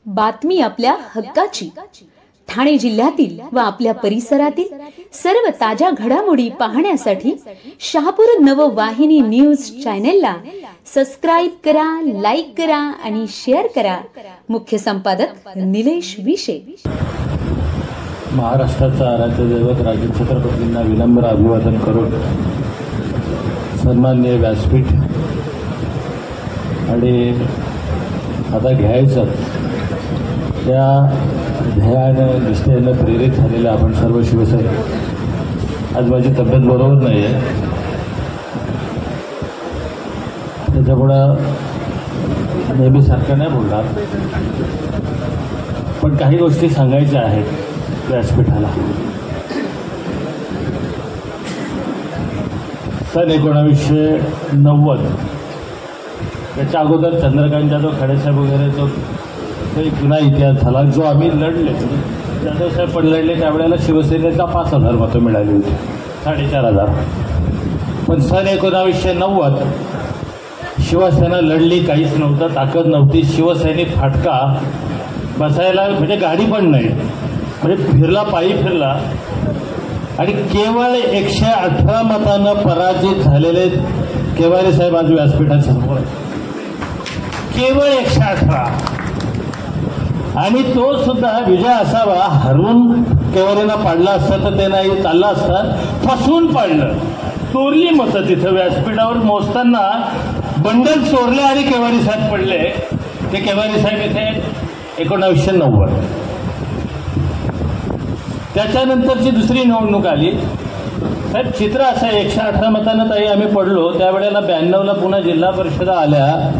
बातमी आपल्या हक्काची. ठाणे जिल्ह्यातील व आपल्या परिसरातील सर्व ताज्या घडामोडी पाहण्यासाठी शहापूर नववाहिनी न्यूज चॅनेलला सबस्क्राइब करा, लाईक करा आणि शेअर करा. मुख्य संपादक निलेश विशे. महाराष्ट्राचा राज्यदैवत राजे छत्रपतींना विनम्र अभिवादन करून सन्माननीय व्यासपीठ आणि आता घ्यायचं त्या ध्येयानं निष्ठेनं प्रेरित झालेलं आपण सर्व शिवसैनिक. आज माझी तब्येत बरोबर नाही आहे, त्याच्यामुळं नेहमीसारखं नाही बोलणार, पण काही गोष्टी सांगायच्या आहेत व्यासपीठाला. सन 1990 त्याच्या अगोदर चंद्रकांत जाधव खडेसाहेब वगैरे तो एक जुना इतिहास झाला जो आम्ही लढले. जाधवसाहेब पण लढले त्यावेळेला शिवसेनेचा 5,000 मतं मिळाली होती, 4,500. पण सन 1990 शिवसेना लढली, काहीच नव्हतं, ताकद नव्हती. शिवसैनिक फाटका बसायला म्हणजे गाडी पण नाही, म्हणजे फिरला, पायी फिरला आणि केवळ 118 मतानं पराजित झालेले केवारे साहेब आज व्यासपीठाच्या समोर, केवळ 118. आणि तो सुद्धा विजय असावा, हरवून केवारेला पाडला असता तर ते नाही चालला असता, फसवून पाडलं, चोरली मतं. तिथं व्यासपीठावर मोजताना बंडल चोरले आणि केवारी साहेब पडले. ते केवारी साहेब इथे 1990. त्याच्यानंतरची दुसरी निवडणूक आली. साहेब चित्र असं 118 मतांना ताई आम्ही पडलो. त्यावेळेला 92ला पुन्हा जिल्हा परिषदा आल्या.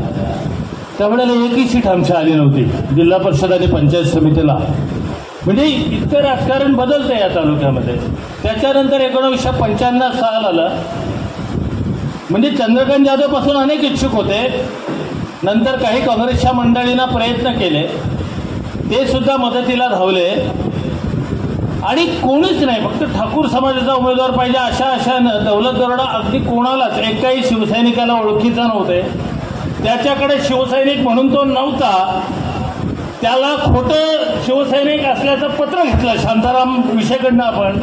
त्यावेळेला एकही सीट आमच्या आली नव्हती जिल्हा परिषद आणि पंचायत समितीला. म्हणजे इतकं राजकारण बदलतं या तालुक्यामध्ये. त्याच्यानंतर 1995 साल आलं. म्हणजे चंद्रकांत जाधव पासून अनेक इच्छुक होते. नंतर काही काँग्रेसच्या मंडळींना प्रयत्न केले, ते सुद्धा मदतीला धावले आणि कोणीच नाही, फक्त ठाकूर समाजाचा उमेदवार पाहिजे अशानं दौलत दरोडा अगदी कोणालाच एकाही शिवसैनिकाला ओळखीचा नव्हते. त्याच्याकडे शिवसैनिक म्हणून तो नव्हता. त्याला खोटं शिवसैनिक असल्याचं पत्र घेतलं शांताराम विषयकडनं आपण,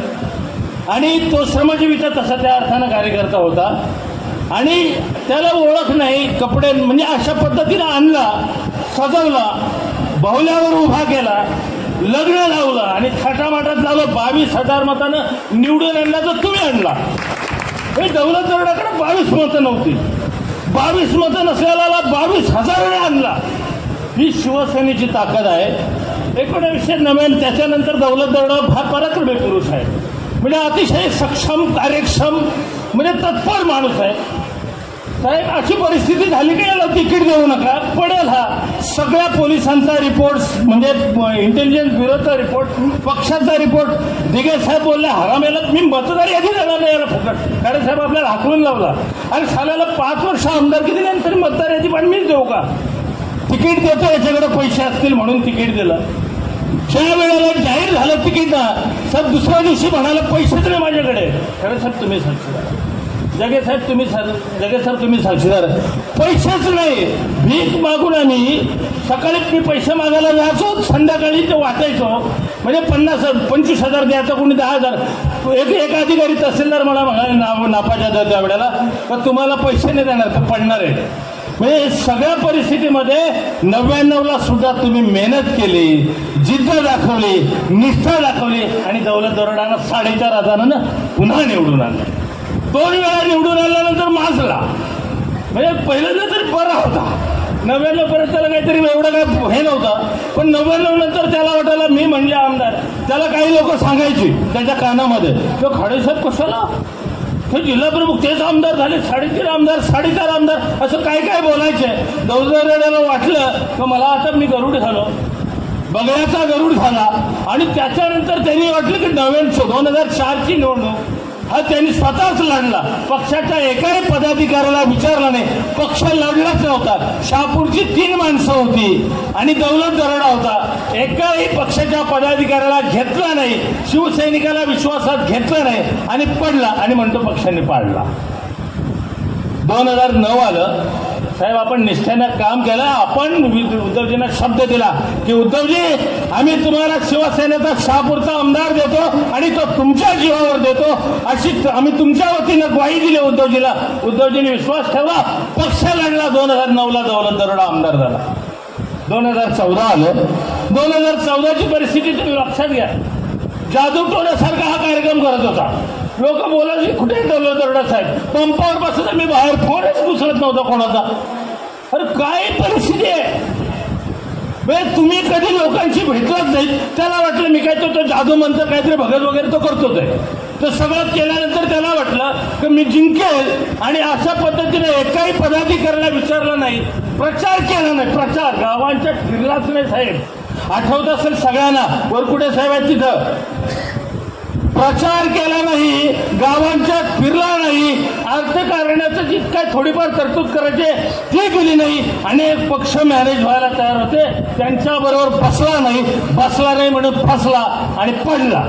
आणि तो श्रमजीवीचा तसा त्या अर्थानं कार्यकर्ता होता आणि त्याला ओळख नाही. कपडे म्हणजे अशा पद्धतीनं आणला, सजवला, बाहुल्यावर उभा केला, लग्न लावलं आणि थाटामाटात लावलं. 22,000 मतानं निवडून आणला तर तुम्ही आणला. हे दौलत दरोडाकडे 22 मतं नव्हती. 22 मतं नसलेला 22,000 आणला. ही शिवसेनेची ताकद आहे. 1990 त्याच्यानंतर दौलत दरोडा फार पराक्रमी पुरुष आहे, म्हणजे अतिशय सक्षम, कार्यक्षम, म्हणजे तत्पर माणूस आहे. साहेब अशी परिस्थिती झाली की याला तिकीट देऊ नका, पडेल हा. सगळ्या पोलिसांचा रिपोर्ट, म्हणजे इंटेलिजन्स ब्युरोचा रिपोर्ट, पक्षाचा रिपोर्ट. दिघे साहेब बोलले हरामेला मी मतदार यादी देणार नाही याला फुकट. खडे साहेब आपल्याला हाकलून लावला आणि साल्याला 5 वर्ष आमदारकी दिली आणि तरी मतदार यादी पण मीच देऊ का? तिकीट देतो, याच्याकडे पैसे असतील म्हणून तिकीट दिलं. ज्या वेळेला जाहीर झालं तिकीट ना साहेब, दुसऱ्या दिवशी म्हणाला पैसेच नाही माझ्याकडे. खडे साहेब तुम्ही साक्षीदार, जगे साहेब तुम्ही साक्षीदार, पैसेच नाही. भीक मागून आम्ही सकाळी मी पैसे मागायला जायचो, संध्याकाळी ते वाटायचो. म्हणजे 25,000 द्यायचा, कोणी 10,000. एक अधिकारी तहसीलदार मला म्हणाले नापाच्या त्यावेळेला तर तुम्हाला पैसे नाही देणार, तर पडणार आहे. म्हणजे सगळ्या परिस्थितीमध्ये 99ला सुद्धा तुम्ही मेहनत केली, जिद्द दाखवली, निष्ठा दाखवली आणि दौलत दरोडानं 4,500 पुन्हा निवडून आणलं. 2 वेळा निवडून आल्यानंतर माजला. म्हणजे पहिल्यांदा तरी बरा होता. 99 पर्यंत त्याला काहीतरी एवढं काय हे नव्हतं, पण 99 नंतर त्याला वाटायला मी म्हणजे आमदार. त्याला काही लोक सांगायची त्याच्या कानामध्ये, तो खडेसाहेब कशाला, ते जिल्हा प्रमुख तेच आमदार झाले, 3.5 आमदार, 4.5 आमदार, असं काय काय बोलायचे. दौलत दरोड्याला वाटलं की मला आता मी गरुड झालो, बगळ्याचा गरुड झाला. आणि त्याच्यानंतर त्यांनी वाटलं की 2004ची निवडणूक हा त्यांनी स्वतःच लढला. पक्षाच्या एकाही पदाधिकाऱ्याला विचारला नाही, पक्ष लढलाच नव्हता. शहापूरची 3 माणसं होती आणि दौलत दरोडा होता. एकाही पक्षाच्या पदाधिकाऱ्याला घेतला नाही, शिवसैनिकाला विश्वासात घेतलं नाही आणि पडला आणि म्हणतो पक्षाने पाडला. 2009 आलं. साहेब आपण निष्ठेनं काम केलं. आपण उद्धवजींना शब्द दिला की उद्धवजी आम्ही तुम्हाला शिवसेनेचा शहापूरचा आमदार देतो आणि तो तुमच्या जीवावर देतो अशी आम्ही तुमच्या वतीनं ग्वाही दिली उद्धवजीला. उद्धवजींनी विश्वास ठेवला, पक्ष लढला. 2009ला दौलत दरोडा आमदार झाला. 2014 आलं. 2014ची परिस्थिती तुम्ही लक्षात घ्या. जादू टोण्यासारखा हा कार्यक्रम करत होता. लोक बोलायचे कुठे दौलत दरोडा साहेब, पंपावर बसून मी बाहेर फोनच उचलत नव्हता कोणाचा. अरे काय परिस्थिती आहे. तुम्ही कधी लोकांशी भेटलाच नाही. त्याला वाटलं मी काय तो जादू मंत्र काहीतरी भगत वगैरे तो करतोच आहे. तर सगळं केल्यानंतर त्याला वाटलं की मी जिंकेल आणि अशा पद्धतीने एकाही पदाधिकाऱ्याला विचारलं नाही, प्रचार केला नाही. प्रचार गावांच्या फिरलाच नाही साहेब. आठवत असेल सगळ्यांना, वरकुटे साहेब आहेत तिथं. प्रचार केला नाही, गावांच्या फिरला नाही, अर्थकारणाचं जी काय थोडीफार तरतूद करायचे ते केली नाही. अनेक पक्ष मॅनेज व्हायला तयार होते, त्यांच्याबरोबर बसला नाही म्हणून फसला आणि पडला.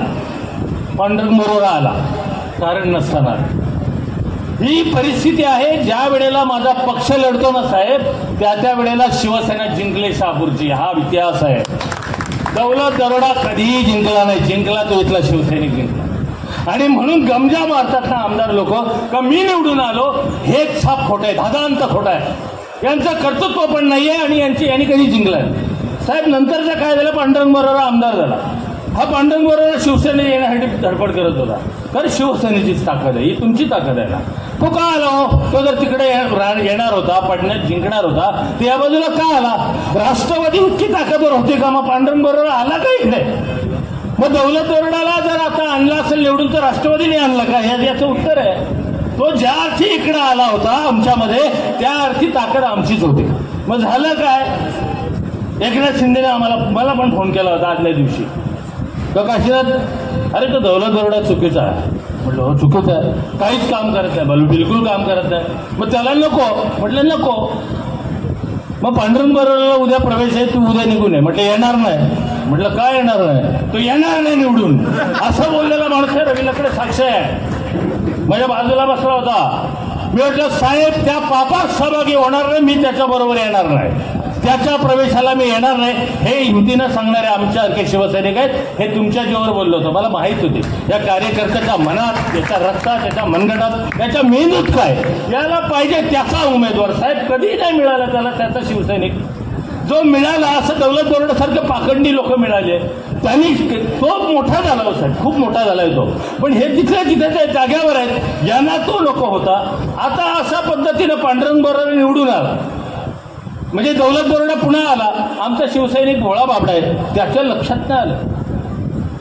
पांडुरंग मोरोरा आला कारण नसताना. ही परिस्थिती आहे. ज्या वेळेला माझा पक्ष लढतो ना साहेब, त्या वेळेला शिवसेना जिंकले शहापूरची. हा इतिहास आहे. दौलत दरोडा कधीही जिंकला नाही. जिंकला तो इथला शिवसैनिक जिंकला. आणि म्हणून गमजा मारतात ना आमदार लोक का मी निवडून आलो. हे छाप खोटं आहे, धादांत खोटं आहे. यांचं कर्तृत्व पण नाहीये आणि यांनी कधी जिंकलाय साहेब. नंतरच्या काय झालं, पांडुरंग मोरोरा आमदार झाला. हा पांडुरंग मोरोरा शिवसेनेत येण्यासाठी धडपड करत होता. कारण शिवसेनेचीच ताकद आहे, ही तुमची ताकद आहे ना. तो का आला हो? तो जर तिकडे येणार होता, पडण्यात जिंकणार होता, तर या बाजूला का आला? राष्ट्रवादी इतकी ताकदवर होते का? मग पांडुरंग मोरोरा आला का इकडे? मग दौलत दरोडाला जर आता आणला असेल निवडून तर राष्ट्रवादीने आणला का? याचं उत्तर आहे तो ज्या अर्थी इकडे आला होता आमच्यामध्ये, त्या अर्थी ताकद आमचीच होती. मग झालं काय? एकनाथ शिंदेने मला पण फोन केला होता आदल्या दिवशी. तो काशीनाथ, अरे तो दौलत दरोडा चुकीचा आहे. म्हटलं हो चुकीचं आहे, काहीच काम करत नाही, बिलकुल काम करत नाही. मग त्याला नको. म्हटलं नको. मग पांडुरंग मोरोराला उद्या प्रवेश आहे, तू उद्या निघून ये. म्हटलं येणार नाही. म्हटलं काय येणार नाही? तो येणार नाही निवडून. असं बोललेला माणूस आहे. रवींद्रकडे साक्ष आहे. माझ्या बाजूला बसला होता. मी म्हटलं साहेब त्या पापात सहभागी होणार नाही, मी त्याच्या बरोबर येणार नाही, त्याच्या प्रवेशाला मी येणार नाही. हे हिमतीनं सांगणारे आमच्यासारखे शिवसैनिक आहेत. हे तुमच्या जीवावर बोललो होतो. मला माहित होती या कार्यकर्त्याच्या मनात, त्याच्या रक्तात, त्याच्या मनगटात, त्याच्या मेंदूत काय याला पाहिजे त्याचा उमेदवार साहेब कधी नाही मिळाला त्याला त्याचा शिवसैनिक. जो मिळाला असं दौलत दरोडासारखे पाखंडी लोक मिळाले, त्यांनी तो मोठा झाला हो साहेब, खूप मोठा झालाय तो. पण हे तिथल्या तिथे जाग्यावर आहेत. यांना तो नको होता. आता अशा पद्धतीनं पांडुरंग मोरोरा निवडून आला म्हणजे दौलत दरोडा पुन्हा आला. आमचा शिवसैनिक भोळा बाबडा आहे, त्याच्या लक्षात नाही आलं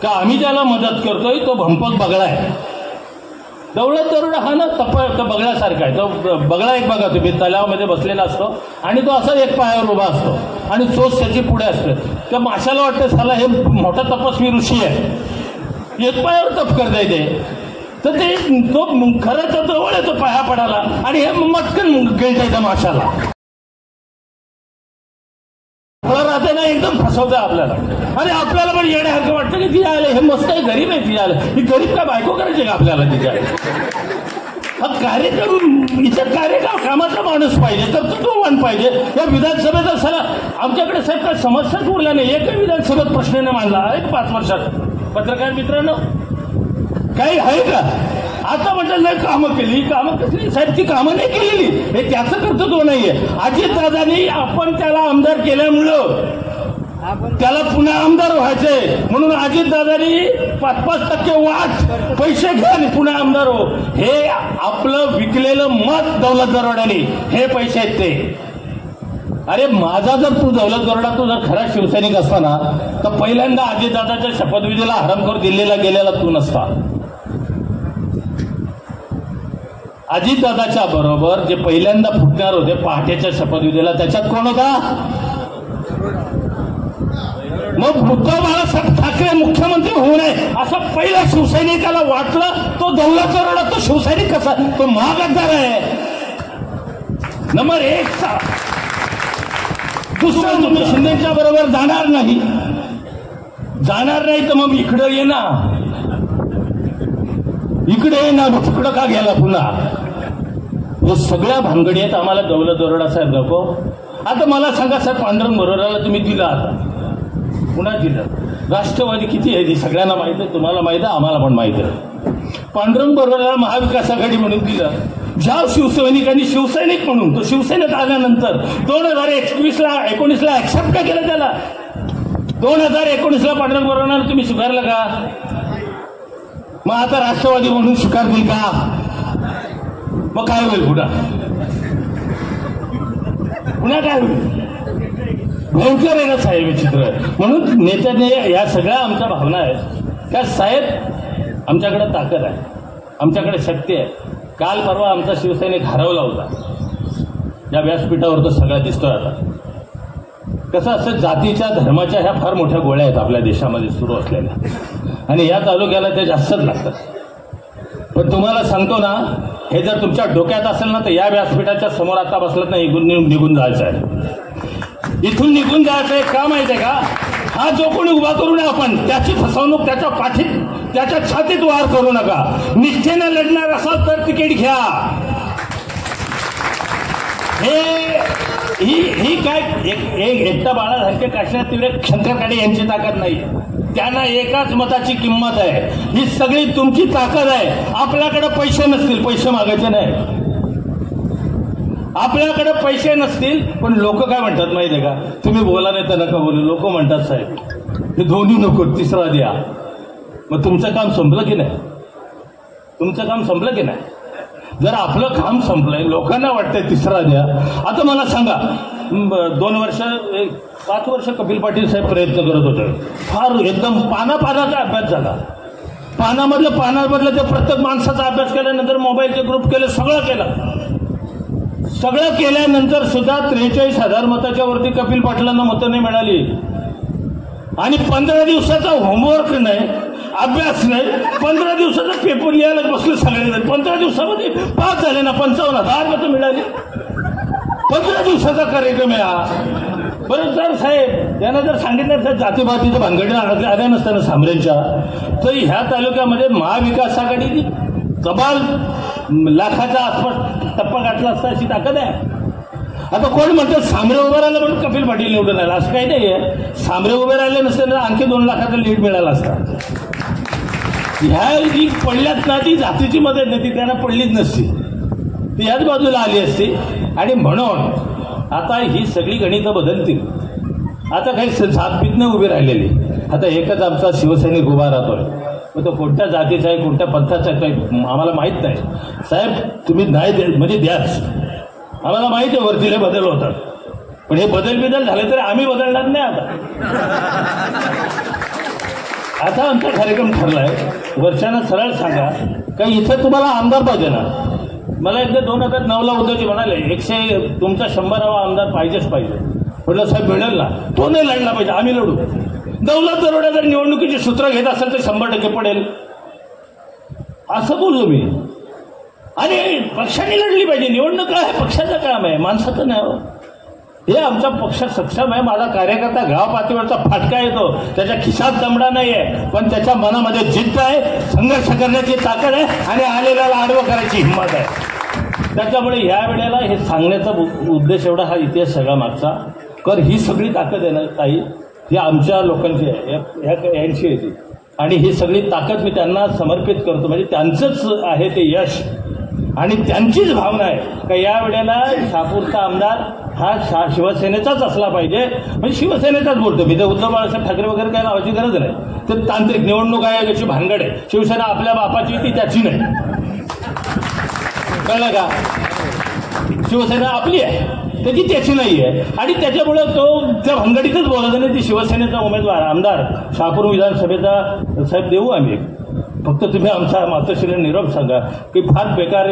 का आम्ही ज्याला मदत करतोय तो भंपक बगळा आहे. दौलत दरोडा हा ना बगळ्यासारखा आहे. तो बगळा एक बघा तुम्ही तलावामध्ये बसलेला असतो आणि तो असा एक पायावर उभा असतो आणि चोच त्याची पुढे असते. त्या माशाला वाटतं साला हे मोठा तपस्वी ऋषी आहे, एक पायावर तप करता येते. तर ते तो खरं तर जवळ आहे, तो पाया पडाला आणि हे मटकन गिळता येतं माशाला. राहते ना एकदम फसवतं आपल्याला. आणि आपल्याला पण येण्यासारखं वाटतं की ती आले हे मस्त आहे, गरीब आहे, ती आलं ही गरीब का बायको करायची का आपल्याला तिच्या? हा कार्यक्रम इथं कामाचा माणूस पाहिजे, कर्तृत्ववान पाहिजे. या विधानसभेत असायला आमच्याकडे साहेब काय समस्याच उरल्या नाही. एकही विधानसभेत प्रश्न नाही मांडला आहे 5 वर्षात. पत्रकार मित्रांनो काही आहे का? आता म्हटलं नाही कामं केली, कामं कसली साहेब? ती कामं नाही केलेली, हे त्याचं कर्तृत्व नाहीये. अजितदादांनी आपण त्याला आमदार केल्यामुळं त्याला पुन्हा आमदार व्हायचंय म्हणून अजितदादांनी 5% वाट पैसे घ्या आणि पुन्हा आमदार हो. हे आपलं विकलेलं मत दौलत दरोड्याने हे पैसे आहेत ते. अरे माझा जर तू दौलत दरोडा तू जर खरा शिवसैनिक असताना तर पहिल्यांदा अजितदादाच्या शपथविधीला हरामखोर दिल्लीला गेलेला तू नसता. अजितदादाच्या बरोबर जे पहिल्यांदा फुटणार होते पहाटेच्या शपथविधीला त्याच्यात कोण होता? मग उद्धव बाळासाहेब ठाकरे मुख्यमंत्री होऊ नये असं पहिल्या शिवसैनिकाला वाटलं. तो दौलत दरोडा तो शिवसैनिक कसा? तो महागद्दार आहे. नंबर 1. दुसरं तुम्ही शिंदेच्या बरोबर जाणार नाही तर मग इकडं ये ना, इकडे ये ना. मग तिकडं का गेला पुन्हा? हे सगळ्या भानगडीत आम्हाला दौलत दरोडा साहेब नको. आता मला सांगा साहेब, पांडुरंग बरोबराला तुम्ही दिला, आता पुन्हा दिलं. राष्ट्रवादी किती आहे ते सगळ्यांना माहित आहे, तुम्हाला माहित आहे, आम्हाला पण माहित आहे. पांडुरंग बरोबराला महाविकास आघाडी म्हणून दिलं. ज्या शिवसैनिकांनी शिवसैनिक म्हणून तो शिवसेनेत आल्यानंतर 2019ला ऍक्सेप्ट का केलं त्याला? 2019ला पांडुरंग बरोबराला तुम्ही स्वीकारलं का? मग आता राष्ट्रवादी म्हणून स्वीकारतील का? मग काय होईल पुन्हा? पुन्हा काय होईल? भयंकर आहे ना साहेब हे चित्र. म्हणून नेत्याने या सगळ्या आमच्या भावना आहेत का साहेब, आमच्याकडे ताकद आहे, आमच्याकडे शक्ती आहे. काल परवा आमचा शिवसैनिक हरवला होता, या व्यासपीठावर तो सगळा दिसतोय. आता कसं असं जातीच्या धर्माच्या ह्या फार मोठ्या गोळ्या आहेत आपल्या देशामध्ये सुरू असलेल्या, आणि या तालुक्याला ते जास्तच लागतात. पण तुम्हाला सांगतो ना, हे जर तुमच्या डोक्यात असेल ना, तर या व्यासपीठाच्या समोर आता बसलात ना, निघून जायचं आहे. इथून निघून जायचं आहे का माहिती आहे का? हा जो कोणी उभा करू नये आपण, त्याची फसवणूक त्याच्या पाठीत, त्याच्या छातीत वार करू नका. निष्ठेनं लढणार असाल तर तिकीट घ्या. ही काय एकटा बाळासारखे काशीनाथ तिकडे शंकरकाडे यांची ताकद नाही. त्यांना एकाच मताची किंमत आहे. ही सगळी तुमची ताकद आहे. आपल्याकडे पैसे नसतील, पैसे मागायचे नाही. आपल्याकडे पैसे नसतील, पण लोक काय म्हणतात माहिती आहे का? तुम्ही बोला नाही तर नका बोलू. लोक म्हणतात साहेब हे दोन्ही नको, तिसरा द्या. मग तुमचं काम संपलं की नाही? तुमचं काम संपलं की नाही? जर आपलं काम संपलंय, लोकांना वाटतंय तिसरा द्या. आता मला सांगा, 5 वर्ष कपिल पाटील साहेब प्रयत्न करत होते. फार एकदम पानाचा अभ्यास झाला. पानामधलं ते प्रत्येक माणसाचा अभ्यास केल्यानंतर मोबाईलचे ग्रुप केले, सगळं केल्यानंतर सुद्धा 43,000 मताच्या वरती कपिल पाटलांना मतं नाही मिळाली. आणि 15 दिवसाचा होमवर्क नाही, अभ्यास नाही, 15 दिवसाचा पेपर लिहायला बसले सगळे. 15 दिवसामध्ये पास झाले ना, 55,000 मतं मिळाली. 15 दिवसाचा कार्यक्रम आहे हा. बरं जर साहेब यांना जर सांगितलं तर जातीपातीच्या भानगडीला आल्या नसताना सामऱ्यांच्या, तर ह्या तालुक्यामध्ये महाविकास आघाडी कबाल लाखाच्या आसपास टप्पा गाठला असता अशी ताकद आहे. आता कोण म्हणतं सामरे उभे राहिलं पण कपिल पाटील निवडून आला, असं काही नाहीये. सामरे उभे राहिले नसते ना, आणखी 2 लाखाचा लीड मिळाला असता. ह्या जी पडल्यात ना, ती जातीची मदत नाही, ती त्यांना पडलीच नसती, ती याच बाजूला आली असती. आणि म्हणून आता ही सगळी गणितं बदलतील. आता काही सातपीतनं उभी राहिलेली. आता एकच आमचा शिवसैनिक उभा राहतोय, मग तो कोणत्या जातीचा आहे, कोणत्या पंथाचा आहे आम्हाला माहीत नाही. साहेब तुम्ही नाही म्हणजे द्याच, आम्हाला माहिती आहे वरतीले बदल होतात, पण हे बदल झाले तरी आम्ही बदलणार नाही. आता आमचा कार्यक्रम ठरलाय, वर्षांना सरळ सांगा का इथं तुम्हाला आमदार पाहिजे ना. मला एकदा 2009ला उद्धवजी म्हणाले 100 तुमचा 100वा आमदार पाहिजेच पाहिजे. म्हटलं साहेब मिळेल ना, तो नाही लढला पाहिजे, आम्ही लढू. दौलत दरोडा जर निवडणुकीची सूत्र घेत असेल तर 100% पडेल, असं बोललो मी. आणि पक्षाने लढली पाहिजे. निवडणूक आहे पक्षाचं काम आहे, माणसाचं नाही. हे आमचा पक्ष सक्षम आहे. माझा कार्यकर्ता गाव पातळीवरचा फाटका येतो, त्याच्या खिशात दमडा नाहीये, पण त्याच्या मनामध्ये जिद्द आहे, संघर्ष करण्याची ताकद आहे आणि आलेल्याला आडवं करायची हिंमत आहे. त्याच्यामुळे या वेळेला हे सांगण्याचा उद्देश एवढा, हा इतिहास सगळा मागचा. तर ही सगळी ताकद आहे ना ताई, ही आमच्या लोकांची आहे, यांची आहे ती. आणि ही सगळी ताकद मी त्यांना समर्पित करतो. म्हणजे त्यांचंच आहे ते यश आणि त्यांचीच भावना आहे का या वेळेला शहापूरचा आमदार हा शिवसेनेचाच असला पाहिजे. म्हणजे शिवसेनेचाच बोलतो मी, तर उद्धव बाळासाहेब ठाकरे वगैरे काय नावाची गरज नाही. तर तांत्रिक निवडणूक आयोगाची भानगड आहे. शिवसेना आपल्या बापाची ती त्याची नाही, कळलं का? शिवसेना आपली आहे, त्याची त्याची नाही आहे. आणि त्याच्यामुळे तो त्या भानगडीतच बोलत नाही. ती शिवसेनेचा उमेदवार आमदार शहापूर विधानसभेचा साहेब देऊ आम्ही. फक्त तुम्ही आमचा मातोश्रीला निरोप सांगा की फार बेकार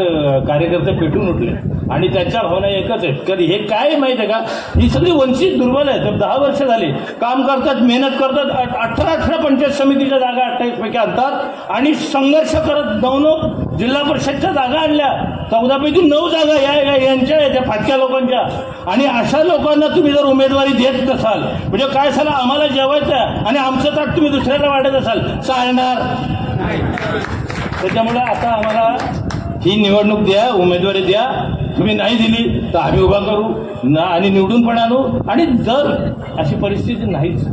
कार्यकर्ते पेटून उठले आणि त्यांच्या भावना एकच आहेत. कारण हे काय माहिती आहे का, ही सगळी वंचित दुर्बल आहेत. 10 वर्ष झाली काम करतात, मेहनत करतात. 18 पंचायत समितीच्या जागा 28 पैकी आणतात आणि संघर्ष करत 9 जिल्हा परिषदच्या जागा आणल्या. 14 पैकी 9 जागा यांच्या त्या फाटक्या लोकांच्या. आणि अशा लोकांना तुम्ही जर उमेदवारी देत नसाल, म्हणजे काय झालं, आम्हाला जेवायचं आहे आणि आमचं ताट तुम्ही दुसऱ्याला वाढत असाल, चालणार. त्याच्यामुळे आता आम्हाला ही निवडणूक द्या, उमेदवारी द्या. तुम्ही नाही दिली तर आम्ही उभा करू आणि निवडून पण आणू. आणि जर अशी परिस्थिती नाहीच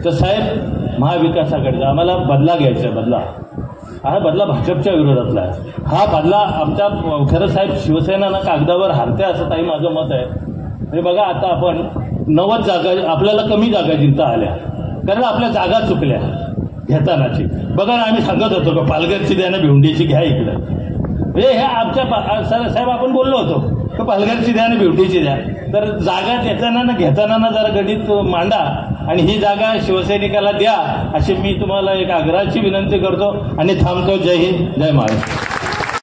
तर साहेब महाविकास आघाडीचा आम्हाला बदला घ्यायचा आहे. बदला हा बदला भाजपच्या विरोधातला आहे. हा बदला आमच्या खरं साहेब शिवसेना ना कागदावर हारते असं काही माझं मत आहे. म्हणजे बघा आता आपण 90 जागा आपल्याला कमी जागा जिंकता आल्या कारण आपल्या जागा चुकल्या घेतानाची. बघा ना आम्ही सांगत होतो का पालघरची द्या ना भिवंडीची घ्या इकडे. म्हणजे हे आमच्या साहेब आपण बोललो होतो का पालघरची द्या ना भिवंडीची द्या. तर जागा देताना ना घेताना ना जरा गणित मांडा आणि ही जागा शिवसैनिकाला द्या अशी मी तुम्हाला एक आग्रहाची विनंती करतो आणि थांबतो. जय हिंद, जय महाराष्ट्र.